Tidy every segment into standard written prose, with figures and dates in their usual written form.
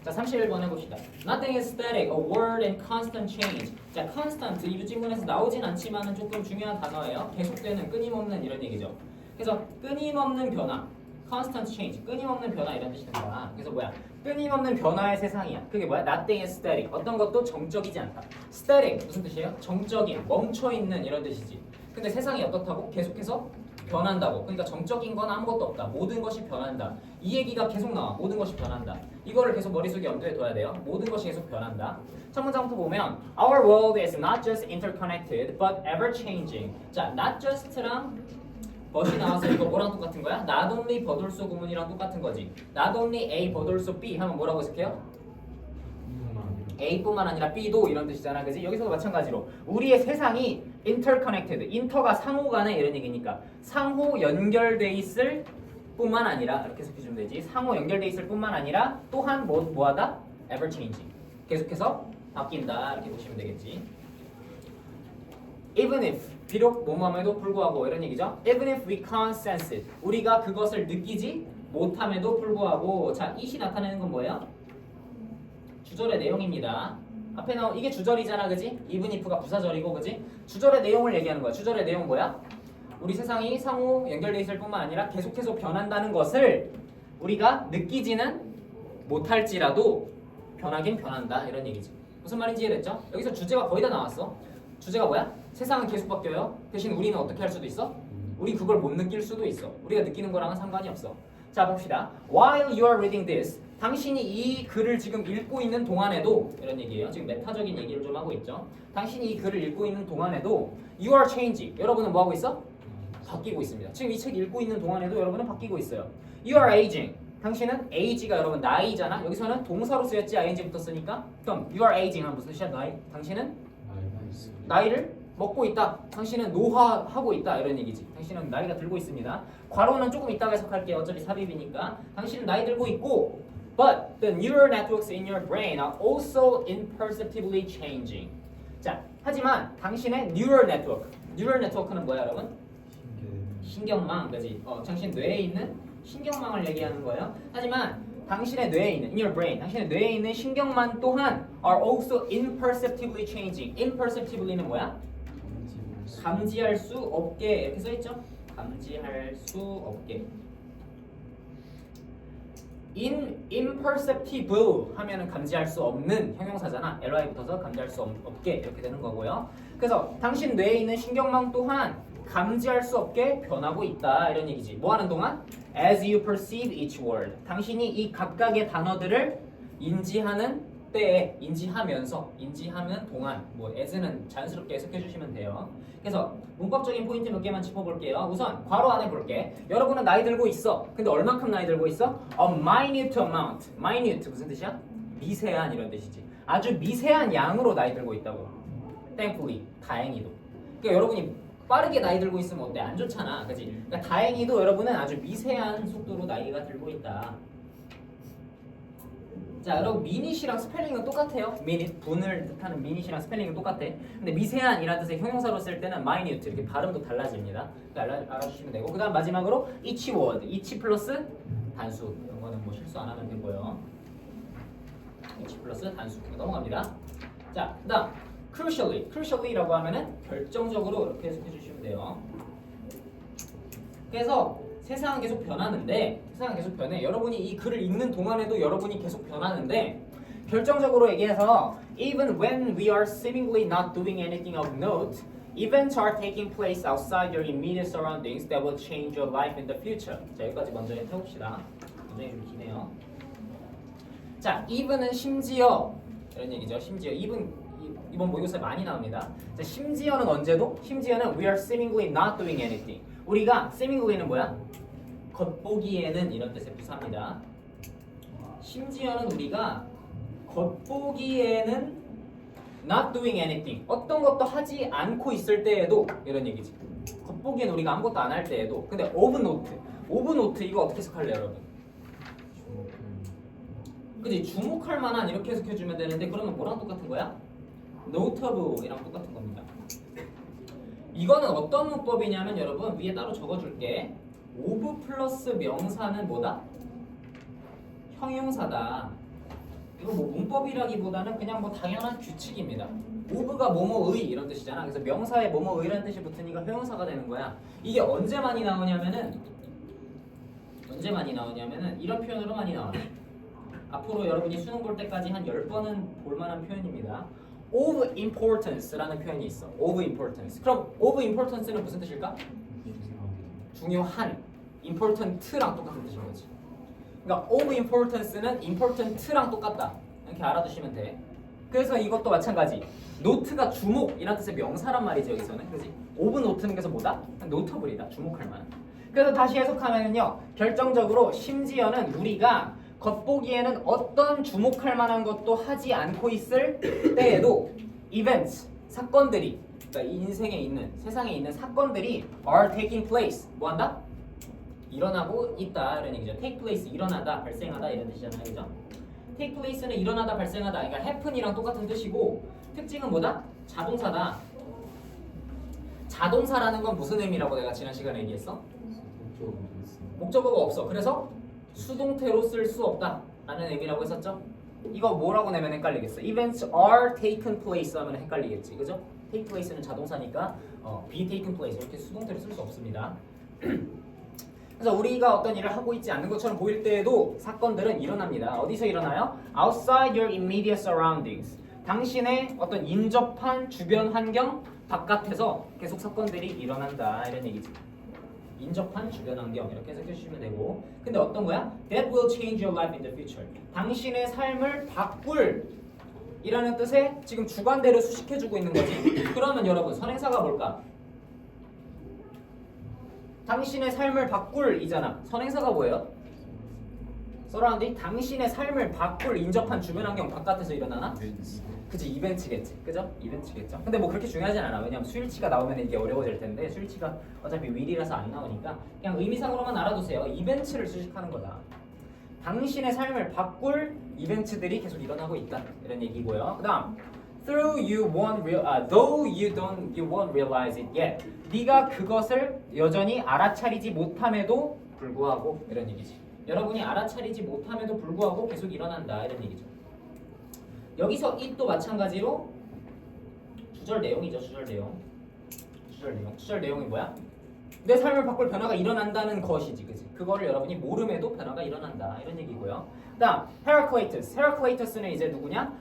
자, 31번 해봅시다. Nothing is static, a word in constant change. 자, constant 이 유진문에서 나오진 않지만은 조금 중요한 단어예요. 계속되는, 끊임없는 이런 얘기죠. 그래서 끊임없는 변화, constant change, 끊임없는 변화 이런 뜻이 된다. 그래서 뭐야? 끊임없는 변화의 세상이야. 그게 뭐야? Nothing is static. 어떤 것도 정적이지 않다. static 무슨 뜻이에요? 정적인, 멈춰 있는 이런 뜻이지. 근데 세상이 어떻다고? 계속해서 변한다고. 그러니까 정적인 건 아무것도 없다. 모든 것이 변한다. 이 얘기가 계속 나와. 모든 것이 변한다. 이거를 계속 머릿속에 염두에 둬야 돼요. 모든 것이 계속 변한다. 첫 문장부터 보면 Our world is not just interconnected but ever changing. 자, not just랑 but이 나와서 이거 뭐랑 똑같은 거야? Not only but also 구문이랑 똑같은 거지. Not only A but also B 하면 뭐라고 해석해요? A뿐만 아니라 B도 이런 뜻이잖아. 그지? 여기서도 마찬가지로 우리의 세상이 interconnected, 인터가 상호간에 이런 얘기니까 상호 연결돼 있을 뿐만 아니라 이렇게 해석해주면 되지. 상호 연결돼 있을 뿐만 아니라 또한 뭐하다? ever changing. 계속해서 바뀐다. 이렇게 보시면 되겠지. Even if 비록 뭐뭐함에도 불구하고 이런 얘기죠. Even if we can't sense it. 우리가 그것을 느끼지 못함에도 불구하고 자, it이 나타내는 건 뭐예요? 주절의 내용입니다. 앞에 나온 이게 주절이잖아, 그지? even if가 부사절이고, 그지? 주절의 내용을 얘기하는 거야. 주절의 내용 뭐야? 우리 세상이 상호 연결돼 있을 뿐만 아니라 계속해서 변한다는 것을 우리가 느끼지는 못할지라도 변하긴 변한다 이런 얘기지. 무슨 말인지 이해됐죠? 여기서 주제가 거의 다 나왔어. 주제가 뭐야? 세상은 계속 바뀌어요. 대신 우리는 어떻게 할 수도 있어? 우리 그걸 못 느낄 수도 있어. 우리가 느끼는 거랑은 상관이 없어. 자, 봅시다. While you are reading this, 당신이 이 글을 지금 읽고 있는 동안에도 이런 얘기예요. 지금 메타적인 얘기를 좀 하고 있죠. 당신이 이 글을 읽고 있는 동안에도 you are changing. 여러분은 뭐 하고 있어? 바뀌고 있습니다. 지금 이 책 읽고 있는 동안에도 여러분은 바뀌고 있어요. You are aging. 당신은 age가 여러분 나이잖아. 여기서는 동사로 쓰였지 ing부터 쓰니까. 그럼 you are aging 하면 무슨 뜻이야? 나이. 당신은 나이를 먹고 있다. 당신은 노화하고 있다. 이런 얘기지. 당신은 나이가 들고 있습니다. 괄호는 조금 이따가 해석할게요. 어차피 삽입이니까. 당신은 나이 들고 있고 But the neural networks in your brain are also imperceptibly changing. 자, 하지만 당신의 neural network는 뭐야, 여러분? 신경망, 그지? 당신 뇌에 있는 신경망을 얘기하는 거예요. 하지만 당신의 뇌에 있는, in your brain, 당신의 뇌에 있는 신경망 또한 are also imperceptibly changing. imperceptibly는 뭐야? 감지할 수 없게 이렇게 써있죠? 감지할 수 없게. imperceptible 하면은 감지할 수 없는 형용사잖아. ly 붙어서 감지할 수 없게 이렇게 되는 거고요. 그래서 당신 뇌에 있는 신경망 또한 감지할 수 없게 변하고 있다 이런 얘기지. 뭐 하는 동안? As you perceive each word. 당신이 이 각각의 단어들을 인지하는 때에 인지하면 동안 뭐 as는 자연스럽게 해석해 주시면 돼요. 그래서 문법적인 포인트 몇 개만 짚어볼게요. 우선 괄호 안에 볼게. 여러분은 나이 들고 있어. 근데 얼만큼 나이 들고 있어? A minute amount. minute 무슨 뜻이야? 미세한 이런 뜻이지. 아주 미세한 양으로 나이 들고 있다고. thankfully 다행히도. 그러니까 여러분이 빠르게 나이 들고 있으면 어때? 안 좋잖아, 그렇지? 그러니까 다행히도 여러분은 아주 미세한 속도로 나이가 들고 있다. 자, 여러분 미닛이랑 스펠링은 똑같아요. 미닛, 분을 뜻하는 미닛이랑 스펠링은 똑같아. 근데 미세한이라는 뜻의 형용사로 쓸 때는 minute 이렇게 발음도 달라집니다. 그러니까 알아주시면 되고. 그 다음 마지막으로 each word, each 플러스 단수. 이런 거는 뭐 실수 안 하면 되고요. each 플러스 단수. 넘어갑니다. 자, 그 다음 crucially라고 하면은 결정적으로 이렇게 해석해 주시면 돼요. 그래서 세상은 계속 변하는데, 세상은 계속 변해. 여러분이 이 글을 읽는 동안에도 여러분이 계속 변하는데, 결정적으로 얘기해서 even when we are seemingly not doing anything of note, events are taking place outside your immediate surroundings that will change your life in the future. 자, 여기까지 먼저 해봅시다. 굉장히 좀 기네요. 자, even은 심지어 이런 얘기죠. 심지어 이번 모의고사에 많이 나옵니다. 자, 심지어는 언제도? 심지어는 we are seemingly not doing anything. 우리가 seemingly는 뭐야? 겉보기에는 이런 뜻의 부사입니다. 심지어는 우리가 겉보기에는 not doing anything. 어떤 것도 하지 않고 있을 때에도 이런 얘기지. 겉보기에는 우리가 아무것도 안 할 때에도. 근데 of note 이거 어떻게 해석할래요, 여러분? 그치? 주목할 만한 이렇게 해석해주면 되는데 그러면 뭐랑 똑같은 거야? notable이랑 똑같은 겁니다. 이거는 어떤 문법이냐면 여러분 위에 따로 적어줄게. of 플러스 명사는 뭐다? 형용사다. 이거 뭐 문법이라기보다는 그냥 뭐 당연한 규칙입니다. of가 뭐뭐의 이런 뜻이잖아. 그래서 명사에 뭐뭐의라는 뜻이 붙으니까 회용사가 되는 거야. 이게 언제 많이 나오냐면은 이런 표현으로 많이 나와요. 앞으로 여러분이 수능 볼 때까지 한 10번은 볼 만한 표현입니다. of importance라는 표현이 있어. of importance. 그럼 of importance는 무슨 뜻일까? 중요한. important랑 똑같은 뜻인 거지. 그러니까 of importance는 important랑 똑같다. 이렇게 알아두시면 돼. 그래서 이것도 마찬가지. 노트가 주목이라는 뜻의 명사란 말이지 여기서는. 그렇지? of 노트는 그래서 뭐다? 노터블이다. 주목할 만한. 그래서 다시 해석하면은요. 결정적으로 심지어는 우리가 겉보기에는 어떤 주목할 만한 것도 하지 않고 있을 때에도 events, 사건들이 그러니까 인생에 있는, 세상에 있는 사건들이 are taking place. 뭐 한다? 일어나고 있다 이런 얘기죠. take place, 일어나다, 발생하다 이런 뜻이잖아요. 그죠? take place는 일어나다, 발생하다. 그러니까 happen이랑 똑같은 뜻이고 특징은 뭐다? 자동사다. 자동사라는 건 무슨 의미라고 내가 지난 시간에 얘기했어? 목적어가 없어. 그래서 수동태로 쓸 수 없다 라는 의미라고 했었죠. 이거 뭐라고 내면 헷갈리겠어? Events are taken place 하면 헷갈리겠지. 그죠? take place는 자동사니까 be taken place 이렇게 수동태로 쓸 수 없습니다. 그래서 우리가 어떤 일을 하고 있지 않는 것처럼 보일 때에도 사건들은 일어납니다. 어디서 일어나요? Outside your immediate surroundings. 당신의 어떤 인접한 주변 환경 바깥에서 계속 사건들이 일어난다 이런 얘기지. 인접한 주변 환경 이렇게 해석해 주시면 되고 근데 어떤 거야? That will change your life in the future. 당신의 삶을 바꿀 이라는 뜻의 지금 주관대로 수식해주고 있는 거지. 그러면 여러분 선행사가 뭘까? 당신의 삶을 바꿀 이잖아. 선행사가 뭐예요? surrounding. 당신의 삶을 바꿀 인접한 주변 환경 바깥에서 일어나나? 그치, 이벤트겠지. 그죠? 이벤트겠죠. 근데 뭐 그렇게 중요하진 않아. 왜냐면 수일치가 나오면 이게 어려워질 텐데 수일치가 어차피 will이라서 안 나오니까 그냥 의미상으로만 알아두세요. 이벤트를 수식하는 거다. 당신의 삶을 바꿀 이벤트들이 계속 일어나고 있다. 이런 얘기고요. 그다음 though you won't realize it yet. 네가 그것을 여전히 알아차리지 못함에도 불구하고 이런 얘기지. 여러분이 알아차리지 못함에도 불구하고 계속 일어난다. 이런 얘기죠. 여기서 it도 마찬가지로 주절 내용이죠. 주절 내용이 뭐야? 내 삶을 바꿀 변화가 일어난다는 것이지, 그지? 그거를 여러분이 모름에도 변화가 일어난다 이런 얘기고요. 그다음 Heraclitus는 이제 누구냐?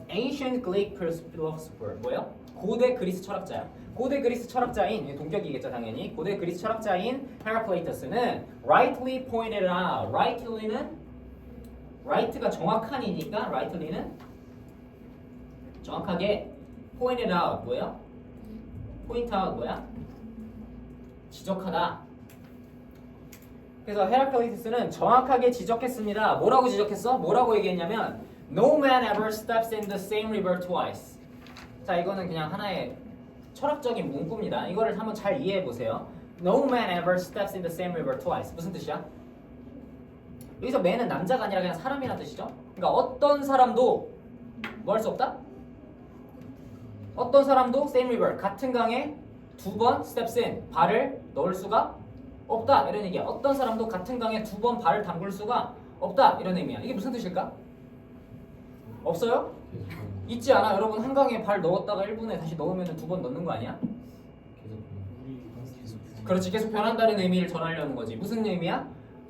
Ancient Greek philosopher. 뭐예요? 고대 그리스 철학자야. 고대 그리스 철학자인 동격이겠죠 당연히. 고대 그리스 철학자인 Heraclitus는 rightly pointed out. right가 정확한이니까 rightly는 정확하게 pointed out 뭐예요? point out 뭐야? 지적하다. 그래서 헤라클리투스는 정확하게 지적했습니다. 뭐라고 지적했어? 뭐라고 얘기했냐면 No man ever steps in the same river twice. 자, 이거는 그냥 하나의 철학적인 문구입니다. 이거를 한번 잘 이해해 보세요. No man ever steps in the same river twice. 무슨 뜻이야? 여기서 man은 남자가 아니라 그냥 사람이라는 뜻이죠. 그러니까 어떤 사람도 뭐 할 수 없다? 어떤 사람도 same river 같은 강에 두 번 steps in 발을 넣을 수가 없다 이런 얘기야. 어떤 사람도 같은 강에 두 번 발을 담글 수가 없다 이런 의미야. 이게 무슨 뜻일까? 없어요? 있지 않아. 여러분 한 강에 발 넣었다가 1분에 다시 넣으면 두 번 넣는 거 아니야? 그렇지. 계속 변한다는 의미를 전하려는 거지. 무슨 의미야?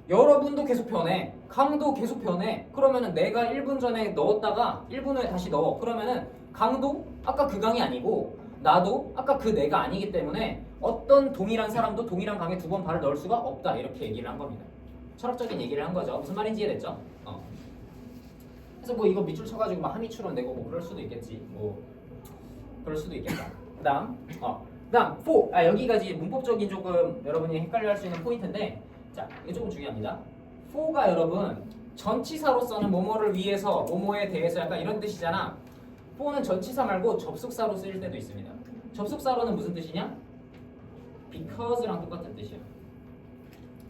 여러분도 계속 변해. 강도 계속 변해. 그러면은 내가 1분 전에 넣었다가 1분 후에 다시 넣어. 그러면은 강도 아까 그 강이 아니고 나도 아까 그 내가 아니기 때문에 어떤 동일한 사람도 동일한 강에 두 번 발을 넣을 수가 없다. 이렇게 얘기를 한 겁니다. 철학적인 얘기를 한 거죠. 무슨 말인지 이해됐죠? 그래서 뭐 이거 밑줄 쳐가지고 막 함의추론 내고 뭐 그럴 수도 있겠지. 뭐 그럴 수도 있겠다. 그다음 for. 여기까지 문법적인 조금 여러분이 헷갈려할 수 있는 포인트인데, 자 이게 조금 중요합니다. for가 여러분 전치사로서는 뭐뭐를 위해서, 뭐뭐에 대해서 약간 이런 뜻이잖아. for는 전치사 말고 접속사로 쓰일 때도 있습니다. 접속사로는 무슨 뜻이냐? because랑 똑같은 뜻이야.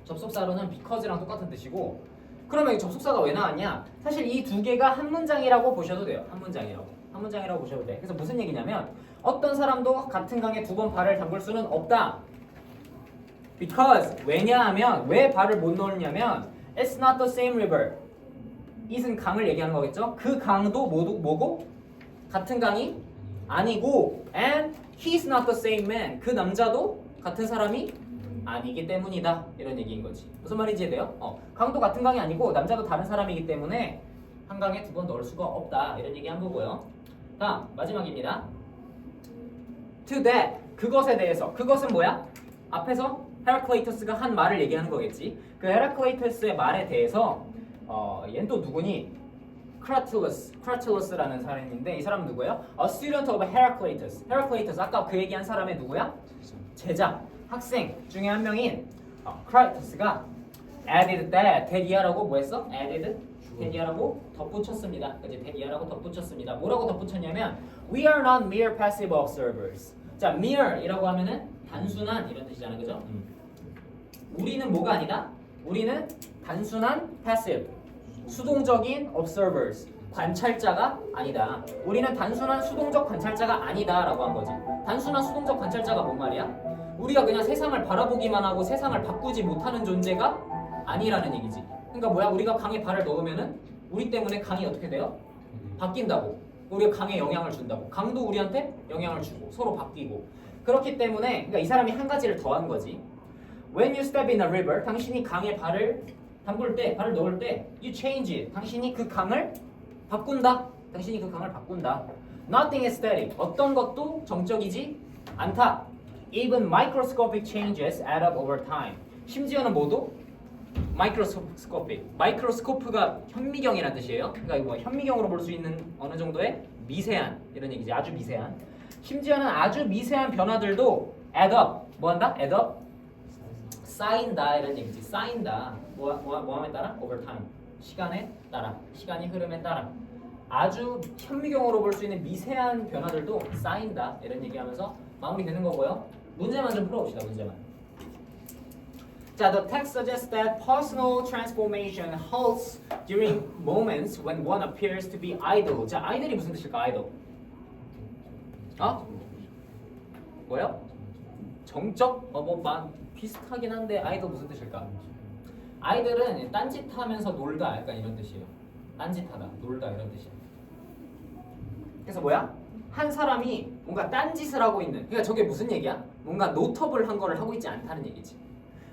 접속사로는 because랑 똑같은 뜻이고, 그러면 이 접속사가 왜 나왔냐? 사실 이 두 개가 한 문장이라고 보셔도 돼요. 한 문장이라고 보셔도 돼. 그래서 무슨 얘기냐면 어떤 사람도 같은 강에 두 번 발을 담글 수는 없다. Because 왜냐하면 왜 발을 못 넣냐면 It's not the same river. it은 강을 얘기하는 거겠죠? 그 강도 뭐고? 같은 강이 아니고 and he's not the same man. 그 남자도 같은 사람이 아니기 때문이다. 이런 얘기인 거지. 무슨 말인지 이해돼요? 강도 같은 강이 아니고 남자도 다른 사람이기 때문에 한 강에 두 번 넣을 수가 없다. 이런 얘기 한 거고요. 다음 마지막입니다. To that 그것에 대해서 그것은 뭐야? 앞에서 헤라클레이터스가 한 말을 얘기하는 거겠지. 그 헤라클레이터스의 말에 대해서 얘는 또 누구니? 크라틸러스라는 사람인데 이 사람은 누구예요? A student of Heraclitus. Heraclitus 아까 그 얘기한 사람의 누구야? 제자, 학생 중에 한 명인 크라틸러스가 added that 이하라고 뭐 했어? added 이하라고 덧붙였습니다. 그지? 이하라고 덧붙였습니다. 뭐라고 덧붙였냐면 we are not mere passive observers. 자, mere이라고 하면은 단순한 이런 뜻이잖아요, 그죠? 우리는 뭐가 아니다? 우리는 단순한 passive, 수동적인 observers, 관찰자가 아니다. 우리는 단순한 수동적 관찰자가 아니다라고 한 거지. 단순한 수동적 관찰자가 뭔 말이야? 우리가 그냥 세상을 바라보기만 하고 세상을 바꾸지 못하는 존재가 아니라는 얘기지. 그러니까 뭐야? 우리가 강에 발을 넣으면은 우리 때문에 강이 어떻게 돼요? 바뀐다고. 우리가 강에 영향을 준다고. 강도 우리한테 영향을 주고 서로 바뀌고. 그렇기 때문에 그러니까 이 사람이 한 가지를 더한 거지. When you step in a river, 당신이 강에 발을 담글 때, 발을 넣을 때, you change it. 당신이 그 강을 바꾼다. 당신이 그 강을 바꾼다. Nothing is static. 어떤 것도 정적이지 않다. Even microscopic changes add up over time. 심지어는 뭐도? microscopic. 마이크로스코프가 현미경이라는 뜻이에요. 그러니까 이거 현미경으로 볼 수 있는 어느 정도의 미세한 이런 얘기지. 아주 미세한. 심지어는 아주 미세한 변화들도 add up. 뭐 한다? add up. 쌓인다 이런 얘기지. 쌓인다. 뭐함에 따라? over time. 시간에 따라. 시간이 흐름에 따라. 아주 현미경으로 볼 수 있는 미세한 변화들도 쌓인다. 이런 얘기하면서 마무리되는 거고요. 문제만 좀 풀어봅시다. 문제만. 자, the text suggests that personal transformation halts during moments when one appears to be idle. 자, idle이 무슨 뜻일까? idle. 뭐요? 정적? 비슷하긴 한데 idle 무슨 뜻일까? idle은 딴짓하면서 놀다 약간 이런 뜻이에요. 딴짓하다, 놀다 이런 뜻이에요. 그래서 뭐야? 한 사람이 뭔가 딴짓을 하고 있는, 그러니까 저게 무슨 얘기야? 뭔가 노터블한 거를 하고 있지 않다는 얘기지.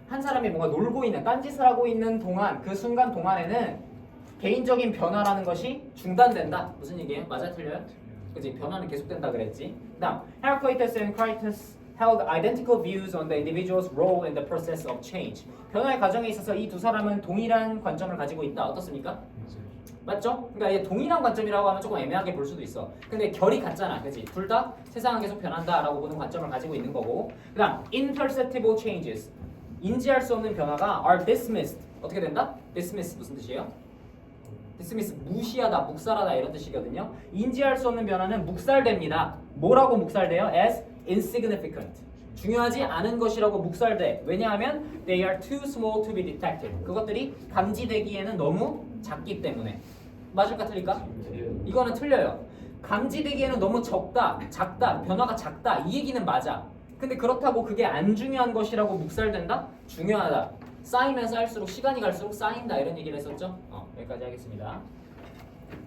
한 사람이 뭔가 놀고 있는, 딴짓을 하고 있는 동안, 그 순간 동안에는 개인적인 변화라는 것이 중단된다. 무슨 얘기예요? 맞아, 틀려요? 그치? 변화는 계속된다 그랬지. 그다음, Heraclitus and Critias held identical views on the individual's role in the process of change. 변화의 과정에 있어서 이 두 사람은 동일한 관점을 가지고 있다. 어떻습니까? 맞죠? 그러니까 이게 동일한 관점이라고 하면 조금 애매하게 볼 수도 있어. 근데 결이 같잖아, 그렇지? 둘 다 세상은 계속 변한다라고 보는 관점을 가지고 있는 거고. 그다음, imperceptible changes. 인지할 수 없는 변화가 are dismissed. 어떻게 된다? dismiss 무슨 뜻이에요? dismiss 무시하다, 묵살하다 이런 뜻이거든요. 인지할 수 없는 변화는 묵살됩니다. 뭐라고 묵살돼요? as insignificant. 중요하지 않은 것이라고 묵살돼. 왜냐하면 they are too small to be detected. 그것들이 감지되기에는 너무 작기 때문에. 맞을까 틀릴까? 이거는 틀려요. 감지되기에는 너무 적다, 작다, 변화가 작다 이 얘기는 맞아. 근데 그렇다고 그게 안 중요한 것이라고 묵살된다? 중요하다. 쌓이면 쌓일수록 시간이 갈수록 쌓인다 이런 얘기를 했었죠. 여기까지 하겠습니다.